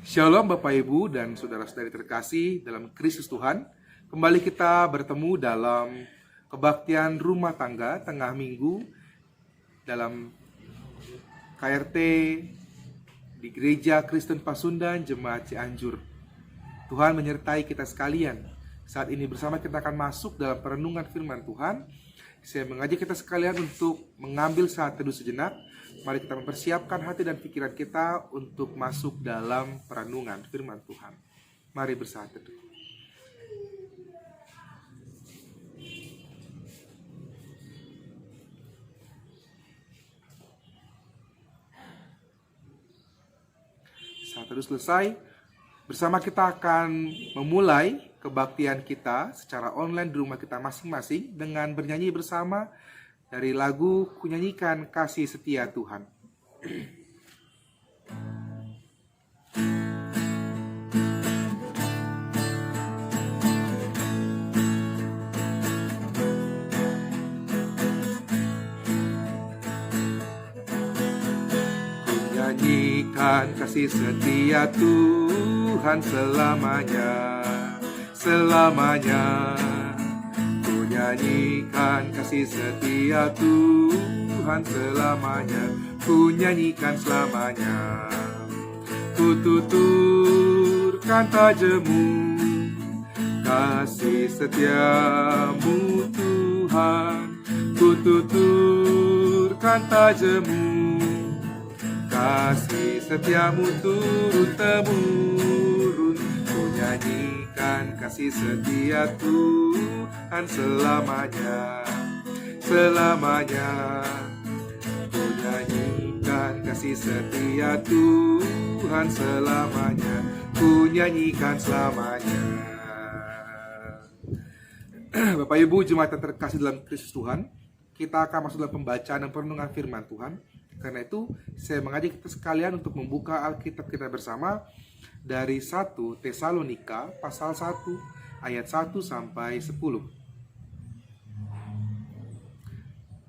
Shalom Bapak Ibu dan saudara-saudari terkasih dalam Kristus Tuhan. Kembali kita bertemu dalam kebaktian rumah tangga tengah minggu dalam KRT di Gereja Kristen Pasundan Jemaat Cianjur. Tuhan menyertai kita sekalian. Saat ini bersama kita akan masuk dalam perenungan firman Tuhan. Saya mengajak kita sekalian untuk mengambil saat teduh sejenak. Mari kita mempersiapkan hati dan pikiran kita untuk masuk dalam perenungan firman Tuhan. Mari bersaat teduh. Saat teduh selesai, bersama kita akan memulai kebaktian kita secara online di rumah kita masing-masing dengan bernyanyi bersama dari lagu Kunyanyikan Kasih Setia Tuhan. Kunyanyikan kasih setia Tuhan selamanya, selamanya. Kunyanyikan kasih setia Tuhan selamanya, kunyanyikan selamanya. Kututurkan tajemu kasih setiamu Tuhan, kututurkan tajemu kasih setiamu turun-temurun. Kunyanyikan kasih setia Tuhan selamanya, selamanya. Kunyanyikan kasih setia Tuhan selamanya, kunyanyikan selamanya. Bapak Ibu jemaat yang terkasih dalam Kristus Tuhan, kita akan masuk dalam pembacaan dan perenungan firman Tuhan. Karena itu saya mengajak kita sekalian untuk membuka Alkitab kita bersama dari 1 Tesalonika pasal 1 ayat 1 sampai 10.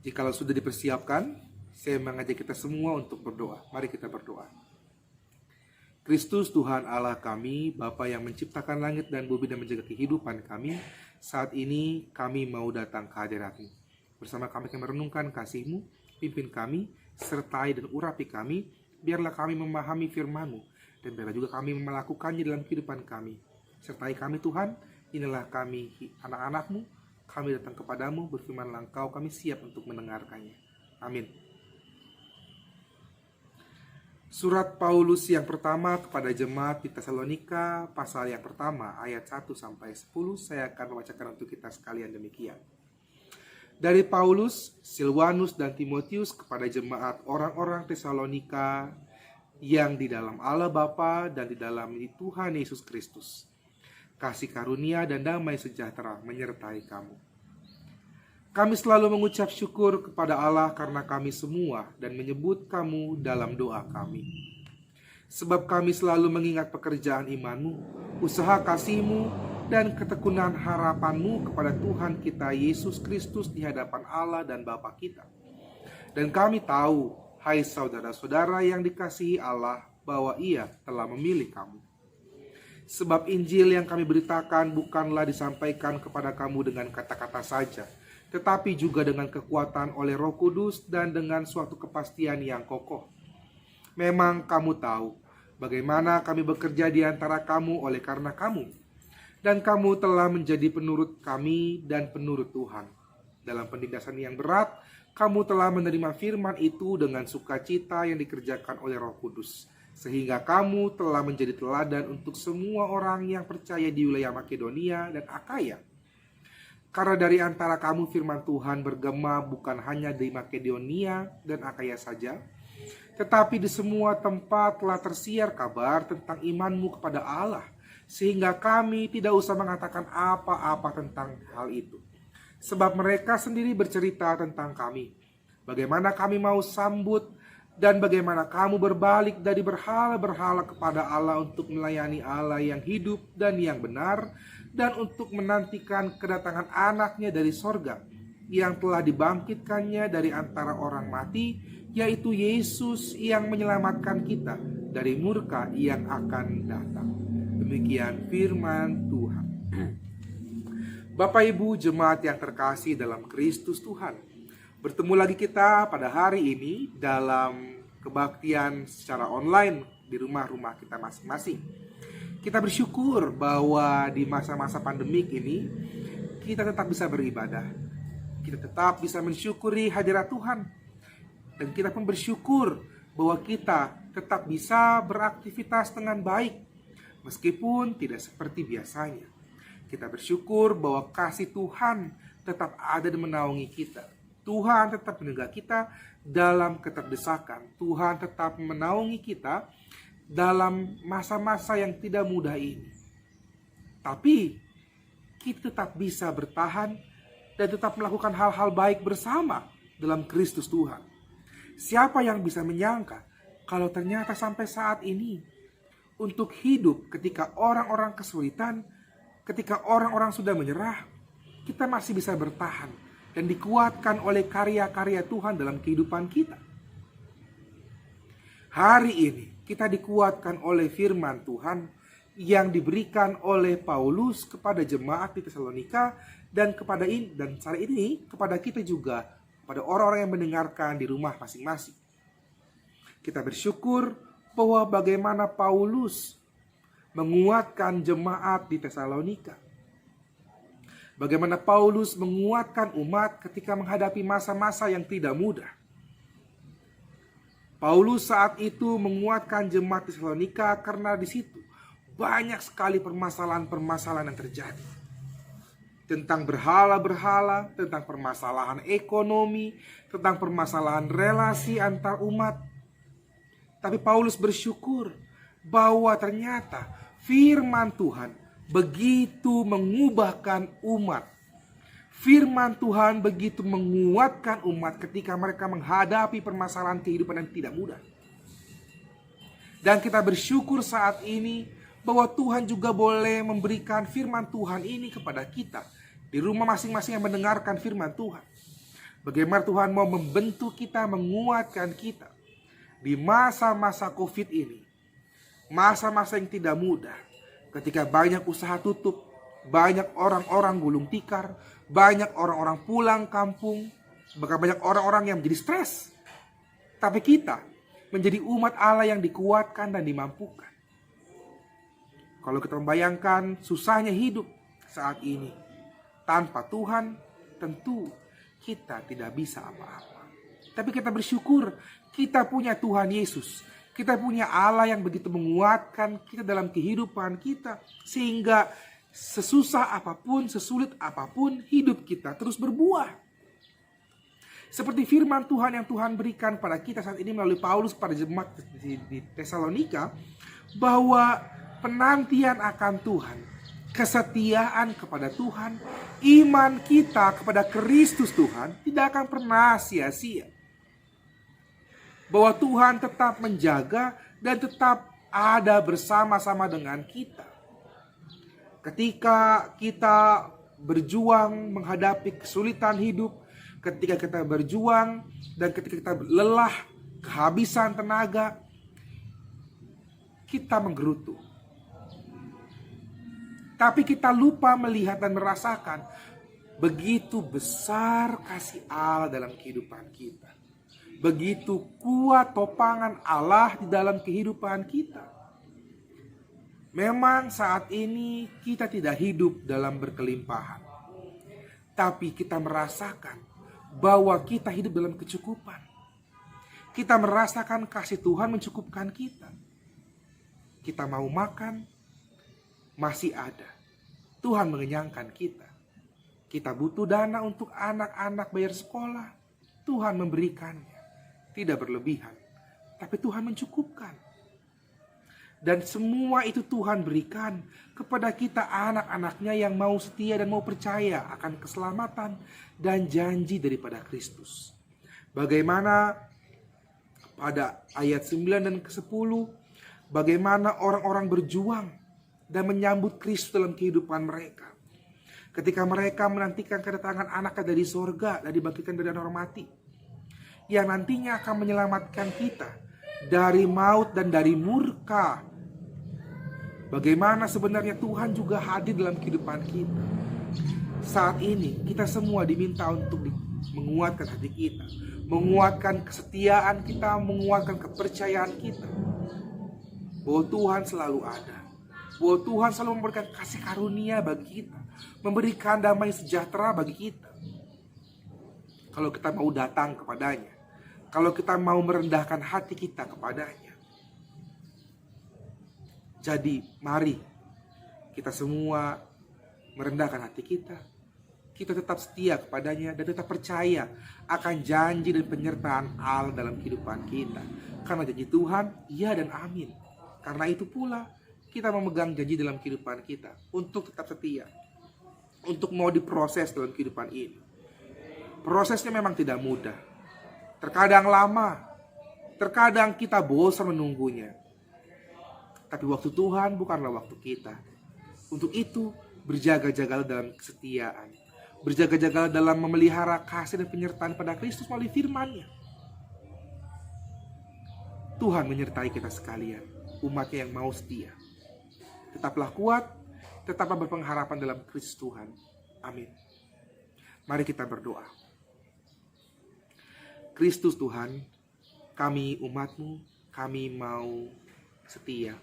Jikalau sudah dipersiapkan, saya mengajak kita semua untuk berdoa. Mari kita berdoa. Kristus Tuhan Allah kami, Bapa yang menciptakan langit dan bumi dan menjaga kehidupan kami, saat ini kami mau datang ke hadirat-Mu. Bersama kami akan merenungkan kasih-Mu, pimpin kami, sertai dan urapi kami, biarlah kami memahami firman-Mu, dan biarlah juga kami melakukannya dalam kehidupan kami. Sertai kami Tuhan, inilah kami anak-anak-Mu, kami datang kepadamu, berfirmanlah Engkau, kami siap untuk mendengarkannya. Amin. Surat Paulus yang pertama kepada jemaat di Tesalonika, pasal yang pertama, ayat 1 sampai 10, saya akan membacakan untuk kita sekalian demikian. Dari Paulus, Silwanus dan Timotius kepada jemaat orang-orang Tesalonika yang di dalam Allah Bapa dan di dalam Tuhan Yesus Kristus. Kasih karunia dan damai sejahtera menyertai kamu. Kami selalu mengucap syukur kepada Allah karena kami semua dan menyebut kamu dalam doa kami. Sebab kami selalu mengingat pekerjaan iman-Mu, usaha kasih-Mu, dan ketekunan harapan-Mu kepada Tuhan kita Yesus Kristus di hadapan Allah dan Bapa kita. Dan kami tahu, hai saudara-saudara yang dikasihi Allah, bahwa Ia telah memilih kamu. Sebab Injil yang kami beritakan bukanlah disampaikan kepada kamu dengan kata-kata saja, tetapi juga dengan kekuatan oleh Roh Kudus dan dengan suatu kepastian yang kokoh. Memang kamu tahu bagaimana kami bekerja di antara kamu oleh karena kamu, dan kamu telah menjadi penurut kami dan penurut Tuhan. Dalam penindasan yang berat, kamu telah menerima firman itu dengan sukacita yang dikerjakan oleh Roh Kudus, sehingga kamu telah menjadi teladan untuk semua orang yang percaya di wilayah Makedonia dan Akaya. Karena dari antara kamu firman Tuhan bergema bukan hanya di Makedonia dan Akaya saja, tetapi di semua tempat telah tersiar kabar tentang iman-Mu kepada Allah, sehingga kami tidak usah mengatakan apa-apa tentang hal itu. Sebab mereka sendiri bercerita tentang kami, bagaimana kami mau sambut dan bagaimana kamu berbalik dari berhala-berhala kepada Allah untuk melayani Allah yang hidup dan yang benar, dan untuk menantikan kedatangan anaknya dari sorga, yang telah dibangkitkannya dari antara orang mati, yaitu Yesus yang menyelamatkan kita dari murka yang akan datang. Demikian firman Tuhan. Bapak Ibu jemaat yang terkasih dalam Kristus Tuhan, bertemu lagi kita pada hari ini dalam kebaktian secara online di rumah-rumah kita masing-masing. Kita bersyukur bahwa di masa-masa pandemik ini kita tetap bisa beribadah. Kita tetap bisa mensyukuri hadirat Tuhan. Dan kita pun bersyukur bahwa kita tetap bisa beraktivitas dengan baik meskipun tidak seperti biasanya. Kita bersyukur bahwa kasih Tuhan tetap ada dan menaungi kita. Tuhan tetap menjaga kita dalam keterdesakan. Tuhan tetap menaungi kita dalam masa-masa yang tidak mudah ini. Tapi kita tetap bisa bertahan dan tetap melakukan hal-hal baik bersama dalam Kristus Tuhan. Siapa yang bisa menyangka kalau ternyata sampai saat ini untuk hidup ketika orang-orang kesulitan, ketika orang-orang sudah menyerah, kita masih bisa bertahan dan dikuatkan oleh karya-karya Tuhan dalam kehidupan kita. Hari ini kita dikuatkan oleh firman Tuhan yang diberikan oleh Paulus kepada jemaat di Tesalonika dan saat ini kepada kita juga, kepada orang-orang yang mendengarkan di rumah masing-masing. Kita bersyukur bahwa bagaimana Paulus menguatkan jemaat di Tesalonika. Bagaimana Paulus menguatkan umat ketika menghadapi masa-masa yang tidak mudah. Paulus saat itu menguatkan jemaat di Tesalonika karena di situ banyak sekali permasalahan-permasalahan yang terjadi. Tentang berhala-berhala, tentang permasalahan ekonomi, tentang permasalahan relasi antar umat. Tapi Paulus bersyukur bahwa ternyata firman Tuhan begitu mengubahkan umat. Firman Tuhan begitu menguatkan umat ketika mereka menghadapi permasalahan kehidupan yang tidak mudah. Dan kita bersyukur saat ini bahwa Tuhan juga boleh memberikan firman Tuhan ini kepada kita di rumah masing-masing yang mendengarkan firman Tuhan. Bagaimana Tuhan mau membentuk kita, menguatkan kita di masa-masa COVID ini. Masa-masa yang tidak mudah, ketika banyak usaha tutup, banyak orang-orang gulung tikar, banyak orang-orang pulang kampung, bahkan banyak orang-orang yang menjadi stres. Tapi kita menjadi umat Allah yang dikuatkan dan dimampukan. Kalau kita membayangkan susahnya hidup saat ini, tanpa Tuhan tentu kita tidak bisa apa-apa. Tapi kita bersyukur kita punya Tuhan Yesus. Kita punya Allah yang begitu menguatkan kita dalam kehidupan kita. Sehingga sesusah apapun, sesulit apapun, hidup kita terus berbuah. Seperti firman Tuhan yang Tuhan berikan pada kita saat ini melalui Paulus pada jemaat di Tesalonika, bahwa penantian akan Tuhan, kesetiaan kepada Tuhan, iman kita kepada Kristus Tuhan tidak akan pernah sia-sia. Bahwa Tuhan tetap menjaga dan tetap ada bersama-sama dengan kita. Ketika kita berjuang menghadapi kesulitan hidup, ketika kita berjuang dan ketika kita lelah, kehabisan tenaga, kita menggerutu. Tapi kita lupa melihat dan merasakan begitu besar kasih Allah dalam kehidupan kita. Begitu kuat topangan Allah di dalam kehidupan kita. Memang saat ini kita tidak hidup dalam berkelimpahan. Tapi kita merasakan bahwa kita hidup dalam kecukupan. Kita merasakan kasih Tuhan mencukupkan kita. Kita mau makan, masih ada. Tuhan mengenyangkan kita. Kita butuh dana untuk anak-anak bayar sekolah. Tuhan memberikannya. Tidak berlebihan. Tapi Tuhan mencukupkan. Dan semua itu Tuhan berikan kepada kita anak-anaknya yang mau setia dan mau percaya akan keselamatan dan janji daripada Kristus. Bagaimana pada ayat 9 dan ke-10, bagaimana orang-orang berjuang dan menyambut Kristus dalam kehidupan mereka. Ketika mereka menantikan kedatangan anaknya dari sorga dan dibangkitkan dari orang mati, yang nantinya akan menyelamatkan kita dari maut dan dari murka. Bagaimana sebenarnya Tuhan juga hadir dalam kehidupan kita. Saat ini kita semua diminta untuk menguatkan hati kita, menguatkan kesetiaan kita, menguatkan kepercayaan kita, bahwa Tuhan selalu ada, bahwa Tuhan selalu memberikan kasih karunia bagi kita, memberikan damai sejahtera bagi kita. Kalau kita mau datang kepadanya, kalau kita mau merendahkan hati kita kepadanya. Jadi mari kita semua merendahkan hati kita. Kita tetap setia kepadanya dan tetap percaya akan janji dan penyertaan Allah dalam kehidupan kita. Karena janji Tuhan, iya dan amin. Karena itu pula kita memegang janji dalam kehidupan kita untuk tetap setia, untuk mau diproses dalam kehidupan ini. Prosesnya memang tidak mudah, terkadang lama, terkadang kita bosan menunggunya. Tapi waktu Tuhan bukanlah waktu kita. Untuk itu berjaga-jagalah dalam kesetiaan, berjaga-jagalah dalam memelihara kasih dan penyertaan pada Kristus melalui firman-Nya. Tuhan menyertai kita sekalian, umat-Nya yang mau setia. Tetaplah kuat, tetaplah berpengharapan dalam Kristus Tuhan. Amin. Mari kita berdoa. Kristus Tuhan, kami umat-Mu, kami mau setia.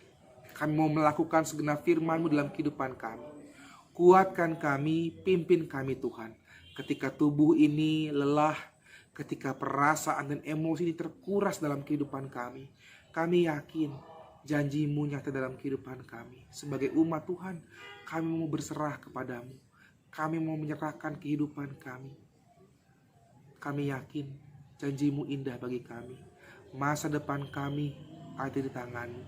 Kami mau melakukan segenap firman-Mu dalam kehidupan kami. Kuatkan kami, pimpin kami Tuhan. Ketika tubuh ini lelah, ketika perasaan dan emosi ini terkuras dalam kehidupan kami, kami yakin janji-Mu nyata dalam kehidupan kami. Sebagai umat Tuhan, kami mau berserah kepadamu. Kami mau menyerahkan kehidupan kami. Kami yakin janji-Mu indah bagi kami. Masa depan kami ada di tangan-Mu.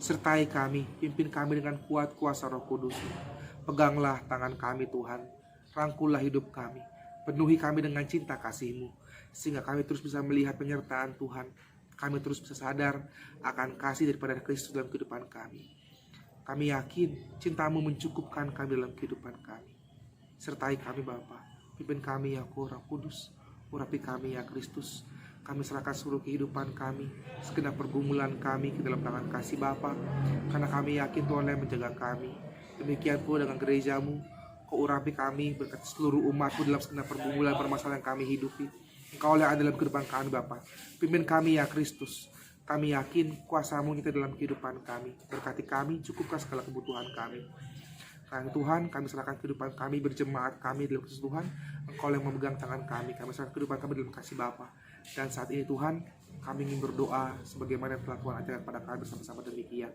Sertai kami, pimpin kami dengan kuat kuasa Roh Kudus. Peganglah tangan kami Tuhan, rangkullah hidup kami, penuhi kami dengan cinta kasih-Mu, sehingga kami terus bisa melihat penyertaan Tuhan. Kami terus bisa sadar akan kasih daripada Kristus dalam kehidupan kami. Kami yakin cinta-Mu mencukupkan kami dalam kehidupan kami. Sertai kami Bapa, pimpin kami ya Roh Kudus, urapi kami ya Kristus. Kami serahkan seluruh kehidupan kami, segenap pergumulan kami ke dalam tangan kasih Bapa, karena kami yakin Tuhan yang menjaga kami. Demikian pula dengan gereja-Mu, Kau urapi kami berkat seluruh umat-Mu dalam segenap pergumulan permasalahan yang kami hidupi. Engkau yang ada dalam kehidupan kami Bapa. Pimpin kami ya Kristus. Kami yakin kuasa-Mu nyata dalam kehidupan kami. Berkati kami, cukupkan segala kebutuhan kami. Karena Tuhan, kami serahkan kehidupan kami, berjemaat kami dalam Kristus Tuhan. Engkau yang memegang tangan kami serahkan kehidupan kami dalam kasih Bapa. Dan saat ini Tuhan, kami ingin berdoa sebagaimana telah Tuhan ajarkan pada kami bersama-sama demikian.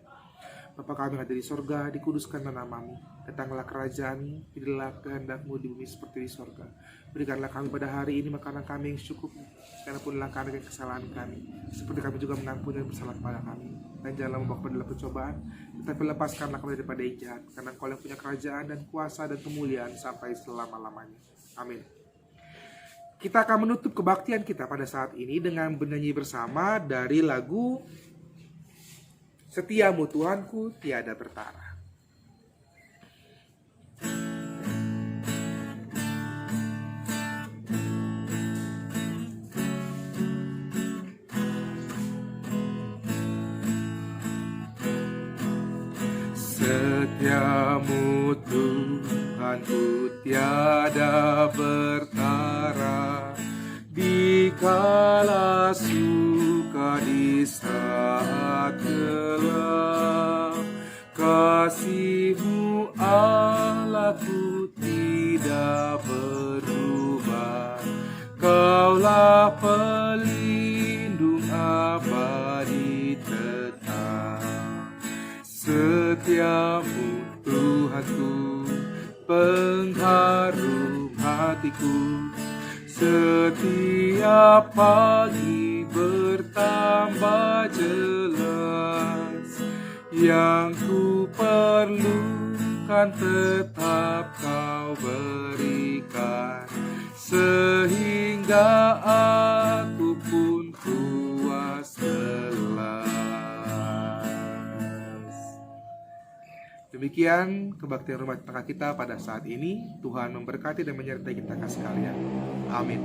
Bapa kami yang ada di sorga, dikuduskan nama-Mu. Datanglah kerajaan-Mu, jadilah kehendak-Mu di bumi seperti di sorga. Berikanlah kami pada hari ini makanan kami yang cukup, dan ampunilah kami dan kesalahan kami, seperti kami juga mengampuni yang bersalah kepada kami. Dan janganlah membawa kami dalam pencobaan, tetapi lepaskanlah kami daripada yang jahat, karena Engkau yang punya kerajaan dan kuasa dan kemuliaan sampai selama-lamanya. Amin. Kita akan menutup kebaktian kita pada saat ini dengan bernyanyi bersama dari lagu Setiamu Tuhanku Tiada Bertara. Setiamu Tuhanku tiada bertara, dikala suka di saat gelap. Kasih-Mu Allahku tidak berubah, Kaulah pelindung abadi tetap. Setiamu Tuhanku, pengharum hatiku, setiap pagi bertambah jelas. Yang ku perlukan tetap Kau berikan, sehingga aku pun puas jelas. Demikian kebaktian rumah tangga kita pada saat ini. Tuhan memberkati dan menyertai kita sekalian. Amin.